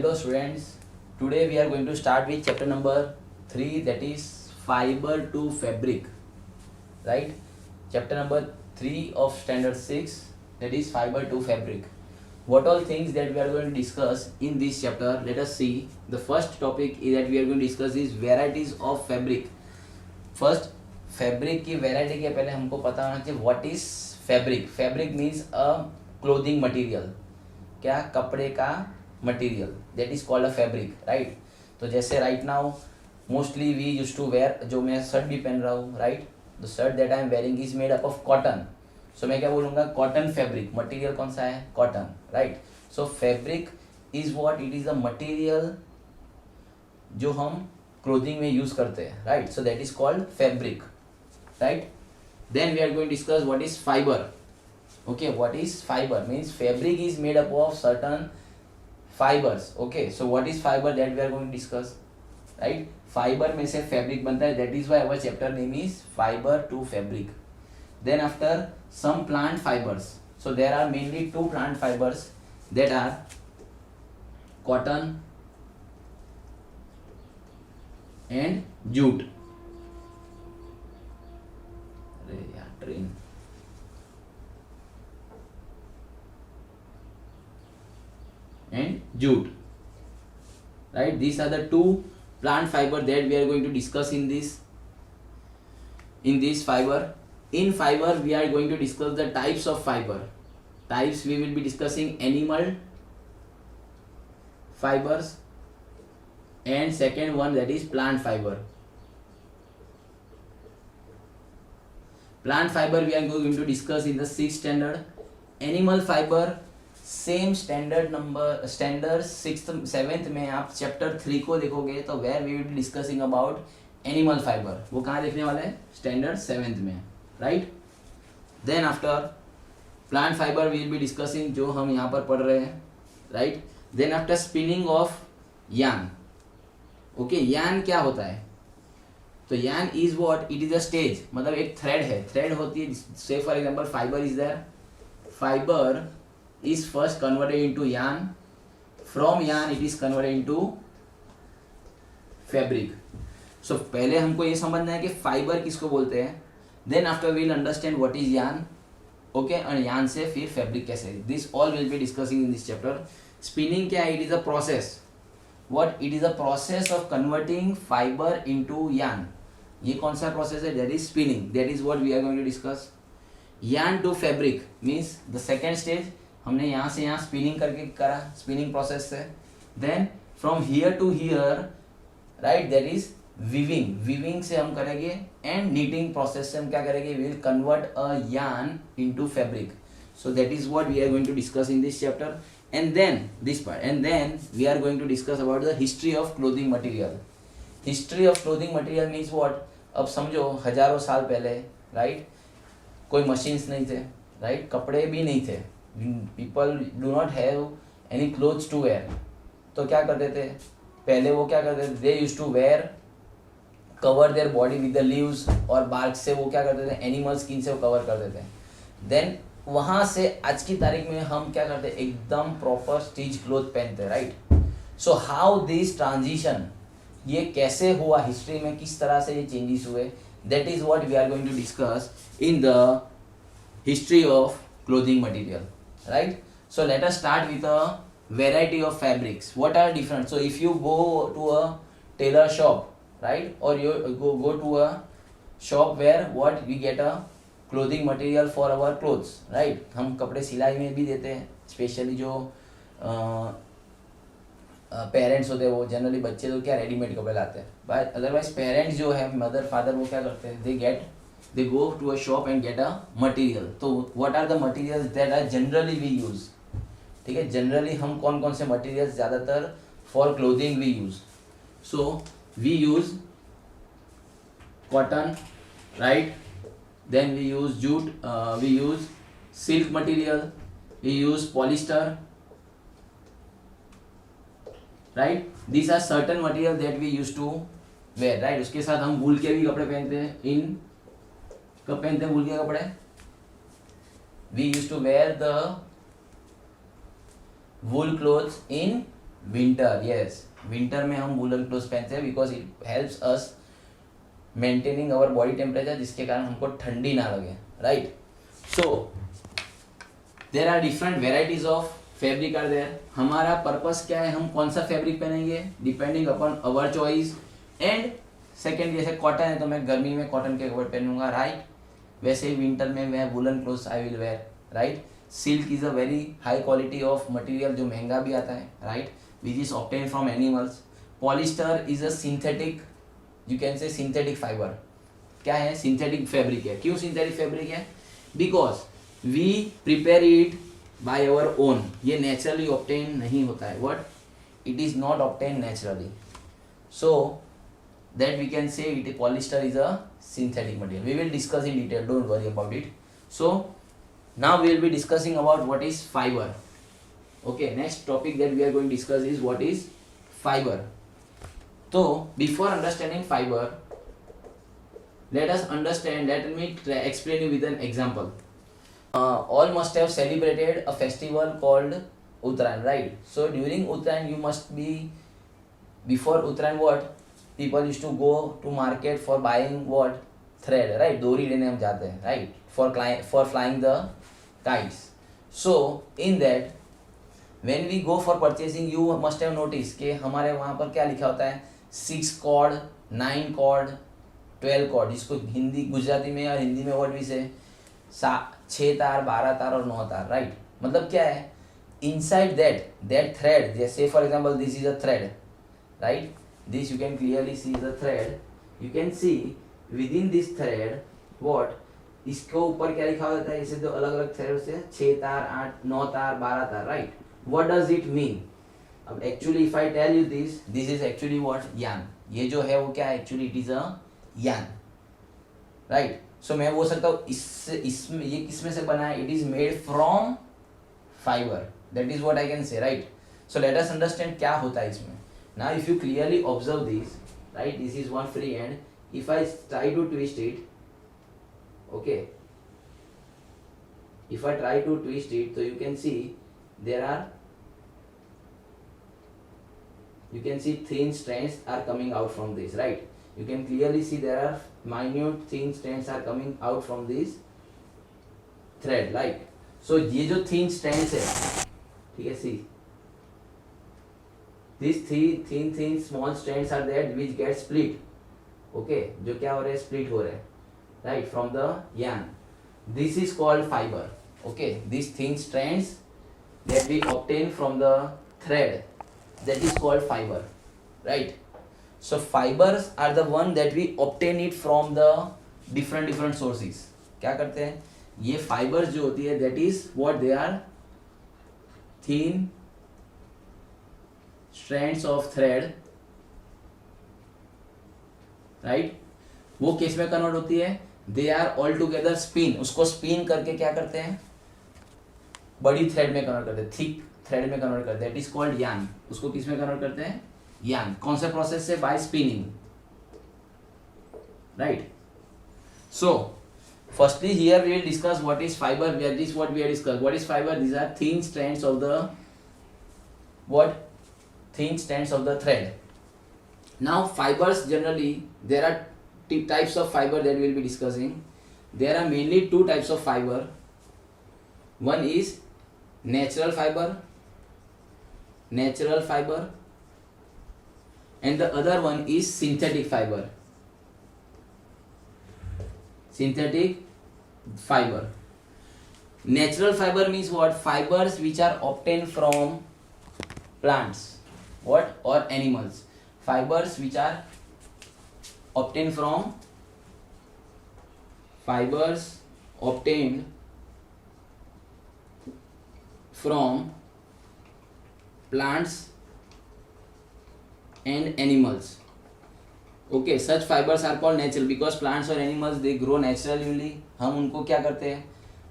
Hello students, today we are going to start with chapter number 3, that is fiber to fabric, right? Chapter number 3 of standard 6, that is fiber to fabric. What all things that we are going to discuss in this chapter, let us see. The first topic is that we are going to discuss is varieties of fabric. First, fabric की variety के पहले हमको पता होना चाहिए what is fabric. Fabric means a clothing material, क्या, कपड़े का material, that is called a fabric, right. तो जैसे right now mostly we use to wear, जो मैं शर्ट भी पहन रहा हूँ, right, the shirt that I am wearing is made up of cotton. So मैं क्या बोलूँगा, कॉटन फैब्रिक. मटेरियल कौन सा है, cotton, right. So fabric is what, it is a material जो हम क्लोथिंग में यूज करते हैं, right. So that is called fabric, right. Then we are going to discuss what is fiber. Okay, what is fiber means fabric is made up of certain fibers. Okay, so what is fiber, that we are going to discuss, right. Fiber में से fabric बनता है, that is why our chapter name is fiber to fabric. Then after, some plant fibers. So there are mainly two plant fibers, that are cotton and jute. Train. And jute, right. These are the two plant fiber that we are going to discuss in this fiber. In fiber we are going to discuss the types of fiber. Types, we will be discussing animal fibers, and second one, that is plant fiber. Plant fiber we are going to discuss in the 6th standard. Animal fiber same standard number, standard 6th 7th में आप chapter 3 को देखोगे तो where we will be discussing about animal fibre. वो कहाँ देखने वाले हैं, स्टैंडर्ड 7th में, right. Then after plant fibre we will be discussing, जो हम यहाँ पर पढ़ रहे हैं, right. Then after spinning of yarn. Okay, yarn क्या होता है, तो yarn is what, it is a stage, मतलब एक थ्रेड है, थ्रेड होती है. Say for example fibre is there, fibre is first converted into yarn, from yarn it is converted into fabric. So पहले हमको ये समझना है कि फाइबर किसको बोलते हैं, then after we will understand what is yarn. Okay, और यार्न से फिर फैब्रिक कैसे, this all will be discussing in this chapter. Spinning क्या है, it is a process, what, it is a process of converting fibre into yarn. ये कौन सा process है, that is spinning, that is what we are going to discuss. Yarn to fabric means the second stage, हमने यहाँ से यहाँ spinning करके करा, स्पिनिंग प्रोसेस से. Then from here to here, right, that is weaving, weaving से हम करेंगे, एंड नीटिंग प्रोसेस से हम क्या करेंगे, we will convert a yarn into fabric. So that is what we are going to discuss in this chapter. And then this part, and then we are going to discuss about the history of clothing material. History of clothing material means what, अब समझो हजारों साल पहले, right, कोई machines नहीं थे, right, कपड़े भी नहीं थे, people do not have any clothes to wear. तो क्या करते थे पहले, वो क्या करते थे, they use to wear, cover their body with the leaves, और बार्क से वो क्या करते थे, एनिमल स्किन से वो कवर करते थे. देन वहाँ से आज की तारीख में हम क्या करते हैं, एकदम प्रॉपर स्टिच क्लोथ पहनते हैं, right. So how this transition, ये कैसे हुआ हिस्ट्री में, किस तरह से ये चेंजेस हुए, that is what we are going to discuss in the history of clothing material, right. So let us start with a variety of fabrics. What are different, so if you go to a tailor shop, right, और you go to a shop where what we get a clothing material for our clothes, right. हम कपड़े सिलाई में भी देते हैं, specially जो parents होते हैं, वो जनरली बच्चे तो क्या रेडीमेड कपड़े लाते हैं, बट अदरवाइज पेरेंट्स जो है, मदर फादर, वो क्या करते हैं, they go to a shop and get a material. तो what are the materials that are generally we use, ठीक है, जनरली हम कौन कौन से मटेरियल्स ज़्यादातर for clothing we use. So we use cotton, right. Then we use jute, we use silk material, we use polyester, right. These are certain material that we used to wear, right. उसके साथ हम वूल के भी कपड़े पहनते हैं. कब पहनते हैं वूल के कपड़े, we used to wear the wool clothes in winter, yes, winter में हम वूलन क्लोथ पहनते हैं because it helps us maintaining our body temperature, जिसके कारण हमको ठंडी ना लगे, right. So there are different varieties of fabric are there. हमारा पर्पस क्या है, हम कौन सा फैब्रिक पहनेंगे depending upon our choice. And second, जैसे कॉटन है तो मैं गर्मी में कॉटन के कपड़े पहनूंगा, राइट. वैसे ही विंटर में मैं woollen clothes I will wear, right. Silk is a very high quality of material जो महंगा भी आता है, right, which is obtain from animals. Polyester is a synthetic, you can say synthetic fibre. क्या है, सिंथेटिक फैब्रिक है. क्यों synthetic fabric है, because we prepare it by our own. ये नेचुरली ऑब्टेन नहीं होता है. What, it is not obtain naturally. So that we can say it polyester is a synthetic material. We will discuss in detail, don't worry about it. So now we will be discussing about what is fiber. Okay, next topic that we are going to discuss is what is fiber. So before understanding fiber, let us understand, let me explain you with an example. All must have celebrated a festival called Uttarayan, right? So during Uttarayan you must be, before Uttarayan what, people used to go to market for buying what, thread, right. डोरी लेने हम जाते हैं, right, for flying the kites. So in that when we go for purchasing, you must have noticed कि हमारे वहाँ पर क्या लिखा होता है, 6 cord, 9 cord, 12 cord, जिसको हिंदी गुजराती में और हिंदी में what we say 6 तार, 12 तार और 9 तार, right. मतलब क्या है, inside that thread, जैसे for example this is a thread, right. This you can clearly see the thread. You can see within this thread what, इसको ऊपर क्या लिखा होता है, इसे दो अलग अलग थ्रेड से 6 तार, 8, 9 तार, 12 तार, right. What does it mean? अब actually if I tell you this is actually what, yarn. ये जो है वो क्या है, एक्चुअली इट इज अ यान, राइट. सो मैं बोल सकता हूँ इसमें ये किसमें से बना है, it is made from fibre. That is what I can say, right. So let us understand क्या होता है इसमें. Now if you clearly observe this, right, this is one free end. If I try to twist it, okay, if I try to twist it, so you can see there are, you can see thin strands are coming out from this, right. You can clearly see there are minute thin strands are coming out from this thread, like. So ये जो thin strands है, ठीक है, see, these thin small strands are there which get split, okay, जो क्या हो रहे हैं, split हो रहे हैं, right, from the yarn. This is called fiber, okay. These thin strands that we obtain from the thread, that is called fiber, right. So fibers are the one that we obtain it from the different sources. क्या करते हैं, ये fibers जो होती है, that is what they are, thin strands of thread, right. वो किस में कन्वर्ट होती है, they are all together spin. उसको स्पिन करके क्या करते हैं, बड़ी थ्रेड में कन्वर्ट करते हैं, थिक थ्रेड में कन्वर्ट करते हैं, दैट इज कॉल्ड यान. उसको किस में कन्वर्ट करते हैं, यान. कौन से प्रोसेस से, by spinning, right. So firstly here we will discuss what is fibre. That is what we have discussed. What is fibre, these are thin strands of the what, thin strands of the thread. Now fibers generally, there are types of fiber that we will be discussing. There are mainly 2 types of fiber. One is natural fiber, and the other one is synthetic fiber. Natural fiber means what, fibers which are obtained from plants, what, or animals. Fibers which are obtained from plants and animals, okay. Such fibers are called natural because plants or animals they grow naturally. हम उनको क्या करते हैं,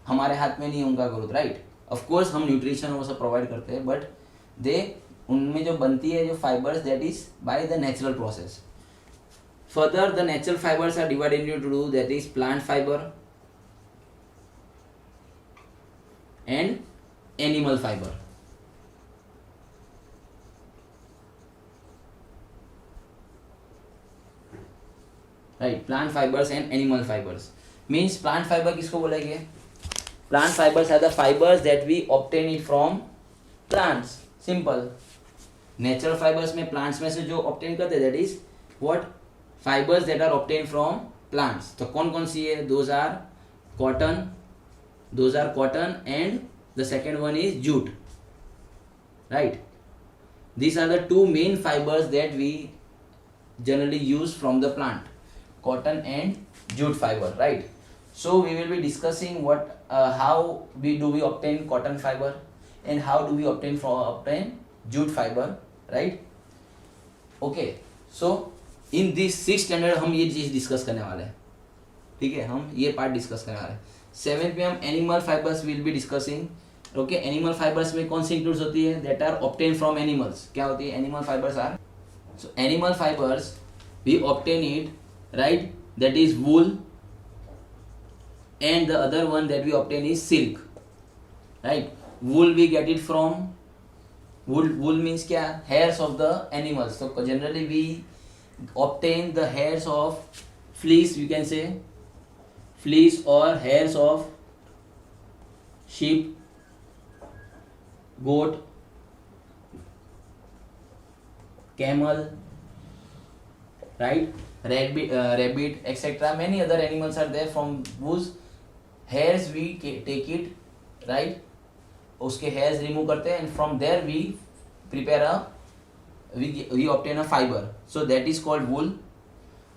हमारे हाथ में नहीं है उनका ग्रोथ, राइट. ऑफ कोर्स हम न्यूट्रिशन वो सब प्रोवाइड करते हैं, बट दे, उनमें जो बनती है जो fibres, that is by the natural process. Further the natural fibres are divided into 2, that is plant fibre and animal fibre. Right. Plant fibres and animal fibres means plant fibre किसको बोलेंगे? Plant fibres are the fibres that we obtain it from plants. Simple. Natural fibres में plants में से जो obtain करते हैं that is what? Fibres that are obtain from plants. तो कौन कौन सी है? Those are cotton and the second one is jute. Right. These are the two main fibers that we generally use from the plant, cotton and jute fiber, right? So we will be discussing how we obtain cotton fiber and how do we obtain jute fiber, right? Okay, so in this 6th standard हम ये चीज discuss करने वाले हैं. ठीक है, हम ये पार्ट डिस्कस करने वाले हैं. 7th में हम animal fibres will be discussing. Okay, animal fibres में कौन सी इंक्लूड होती है? That are obtain from animals. क्या होती है? Animal fibres are, so animal fibres we obtain it, right, that is wool and the other one that we obtain is silk. Right. Wool we get it from, wool means क्या? Hairs of the animals. तो generally we obtain the hairs of fleece, you can से fleece, और hairs of sheep, goat, camel, right, rabbit, etc. Many other animals are there from whose hairs we take it, right. उसके hairs remove करते हैं and from there we prepare we obtain a fiber. So that is called wool.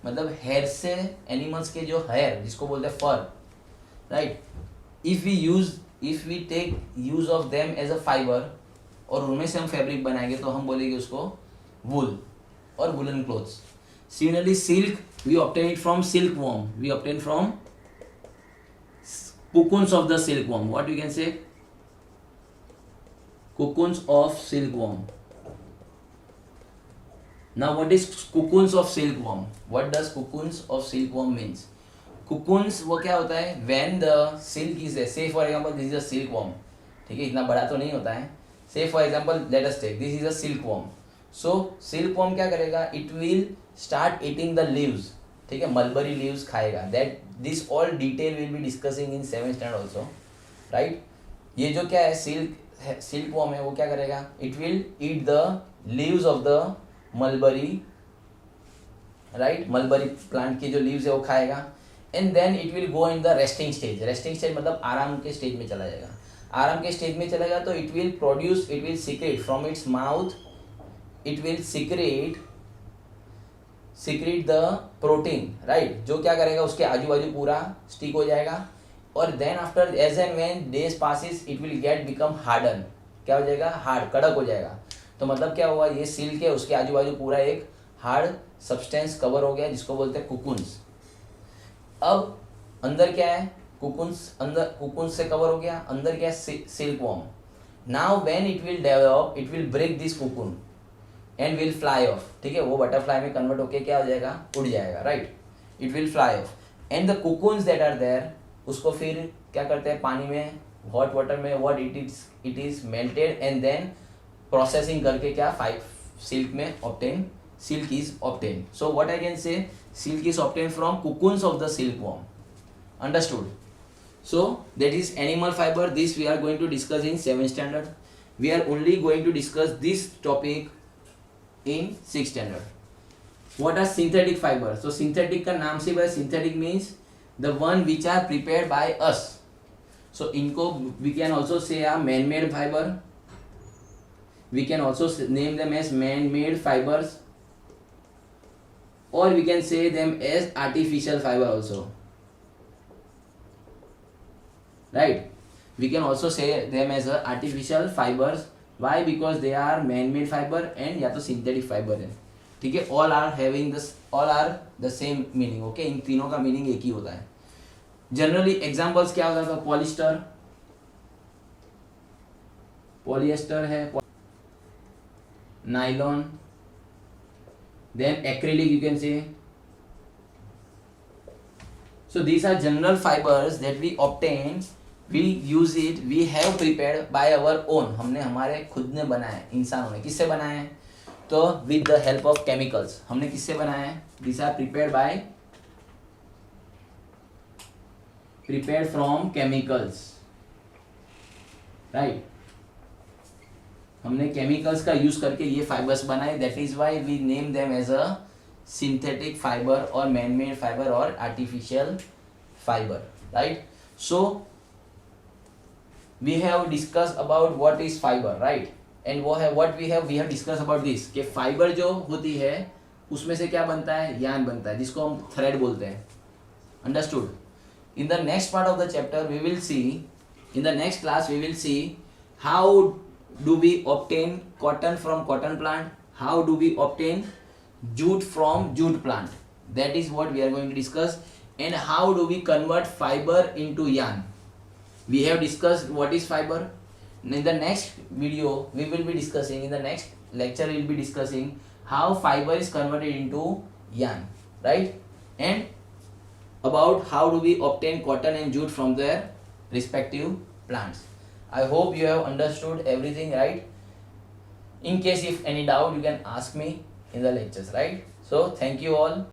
मतलब hair से animals के जो hair जिसको बोलते हैं fur, right. If we take use of them as a fiber और उनमें से हम फैब्रिक बनाएंगे तो हम बोलेंगे उसको wool और woolen clothes. Similarly, silk we obtain it from silkworm. We obtain from cocoons of the silkworm. What you can say? Cocoons of silkworm. Now, what is cocoons of silkworm? What does cocoons of silkworm means? Cocoons वो क्या होता है? When the silk is there, say for example this is a silkworm. ठीक है, इतना बड़ा तो नहीं होता है. Say for example let us take this is a silkworm. So silkworm क्या करेगा? It will start eating the leaves. ठीक है, mulberry leaves खाएगा. That this all detail will be discussing in 7th standard also, right? ये जो क्या है silkworm है वो क्या करेगा? It will eat the leaves of the mulberry, right? mulberry plant की जो leaves है वो खाएगा. And then it will go in the resting stage. Resting stage मतलब आराम के स्टेज में चला जाएगा. आराम के स्टेज में चलेगा तो it will secrete from its mouth, it will secrete the protein, right, जो क्या करेगा उसके आजू बाजू पूरा स्टिक हो जाएगा. और then after as and when days passes it will become harden. क्या हो जाएगा? हार्ड, कड़क हो जाएगा. तो मतलब क्या हुआ? ये सिल्क है, उसके आजू बाजू पूरा एक हार्ड सब्सटेंस कवर हो गया जिसको बोलते हैं कुकुन्स. अब अंदर क्या है? कुकुन्स. अंदर कुकुन्स से कवर हो गया. अंदर क्या है? Silkworm. Now when it will develop it will break this cocoon and will fly off. ठीक है, वो बटरफ्लाई में कन्वर्ट होके क्या हो जाएगा? उड़ जाएगा, right. It will fly off and the cocoons that are there उसको फिर क्या करते हैं? पानी में, हॉट वाटर में what it is melted and then processing करके क्या सिल्क में obtain, silk is obtained. So what I can say, silk is obtained from cocoons of the silkworm. Understood? So that is animal fiber. This we are going to discuss in 7th standard. We are only going to discuss this topic in 6th standard. What are synthetic fibers? So synthetic का नाम से भाई, synthetic means the one which are prepared by us. So इनको we can also say a man-made fiber. We can also name them as man-made fibers. Or we can say them as artificial fiber also, right. We can also say them as artificial fibers. Why? Because they are man-made fiber and या तो synthetic fiber है. ठीक है, all are the same meaning. Okay, इन तीनों का meaning एक ही होता है. जनरली एग्जाम्पल्स क्या होता है? पॉलिएस्टर है, nylon, then acrylic you can say. So these are general fibers that we obtain, we use it, we have prepared by our own. हमने हमारे खुद ने बनाए, इंसानों ने. किससे बनाए हैं? तो with the help of chemicals. हमने किससे बनाए हैं? These are prepared by prepared from chemicals, right? हमने chemicals का use करके ये fibers बनाए, that is why we name them as a synthetic fiber or man-made fiber or artificial fiber, right? So we have discussed about what is fiber, right? And what we have discussed about this कि fiber जो होती है उसमें से क्या बनता है, यान बनता है, जिसको हम thread बोलते हैं. Understood? In the next part of the chapter we will see, in the next class we will see how do we obtain cotton from cotton plant, how do we obtain jute from jute plant, that is what we are going to discuss, and how do we convert fiber into yarn. We have discussed what is fiber. In the next video we will be discussing, in the next lecture we will be discussing how fiber is converted into yarn, right? And about how do we obtain cotton and jute from their respective plants. I hope you have understood everything, right? In case if any doubt you can ask me in the lectures, right? So thank you all.